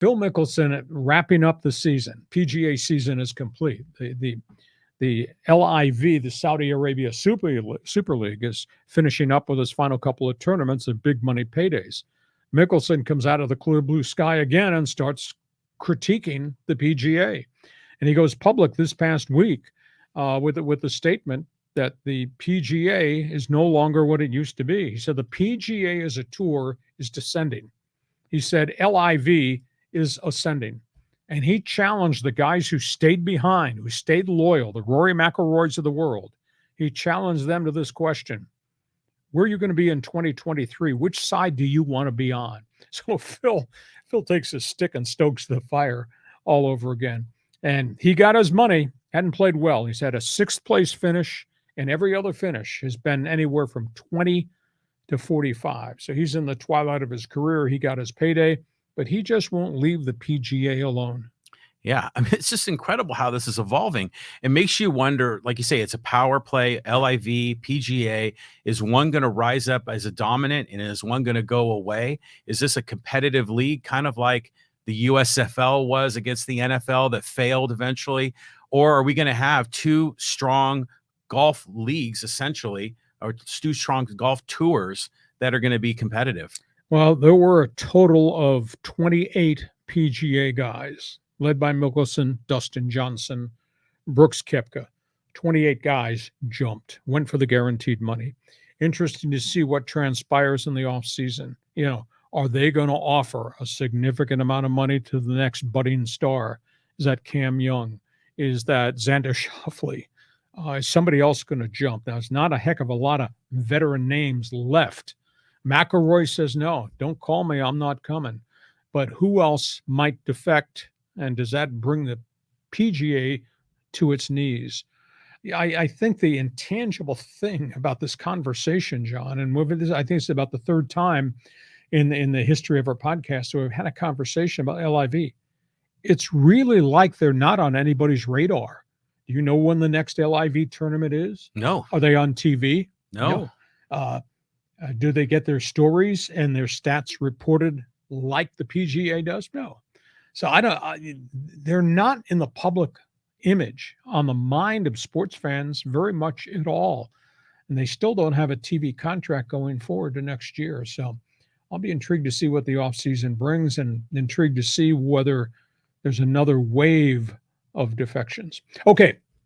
Phil Mickelson wrapping up the season. PGA season is complete. The LIV, the Saudi Arabia Super League, is finishing up with his final couple of tournaments of big money paydays. Mickelson comes out of the clear blue sky again and starts critiquing the PGA. And he goes public this past week with the statement that the PGA is no longer what it used to be. He said the PGA as a tour is descending. He said LIV is ascending. And he challenged the guys who stayed behind, who stayed loyal, the Rory McIlroys of the world. He challenged them to this question: where are you going to be in 2023? Which side do you want to be on? So Phil takes his stick and stokes the fire all over again. And he got his money, hadn't played well. He's had a sixth place finish, and every other finish has been anywhere from 20 to 45. So he's in the twilight of his career. He got his payday, but he just won't leave the PGA alone. Yeah, I mean, it's just incredible how this is evolving. It makes you wonder, like you say, it's a power play, LIV, PGA. Is one going to rise up as a dominant, and is one going to go away? Is this a competitive league, kind of like the USFL was against the NFL that failed eventually? Or are we going to have two strong golf leagues, essentially, or two strong golf tours that are going to be competitive? Well, there were a total of 28 PGA guys, led by Mickelson, Dustin Johnson, Brooks Koepka. 28 guys jumped, went for the guaranteed money. Interesting to see what transpires in the offseason. You know, are they going to offer a significant amount of money to the next budding star? Is that Cam Young? Is that Xander Schauffele? Is somebody else going to jump? Now, it's not a heck of a lot of veteran names left. McIlroy says, no, don't call me, I'm not coming. But who else might defect, and does that bring the PGA to its knees? I think the intangible thing about this conversation, John, and I think it's about the third time in the history of our podcast so we've had a conversation about LIV. It's really like they're not on anybody's radar. Do you know when the next LIV tournament is? No. Are they on TV? No. Do they get their stories and their stats reported like the PGA does? No. So they're not in the public image on the mind of sports fans very much at all. And they still don't have a TV contract going forward to next year. So I'll be intrigued to see what the offseason brings, and intrigued to see whether there's another wave of defections. Okay,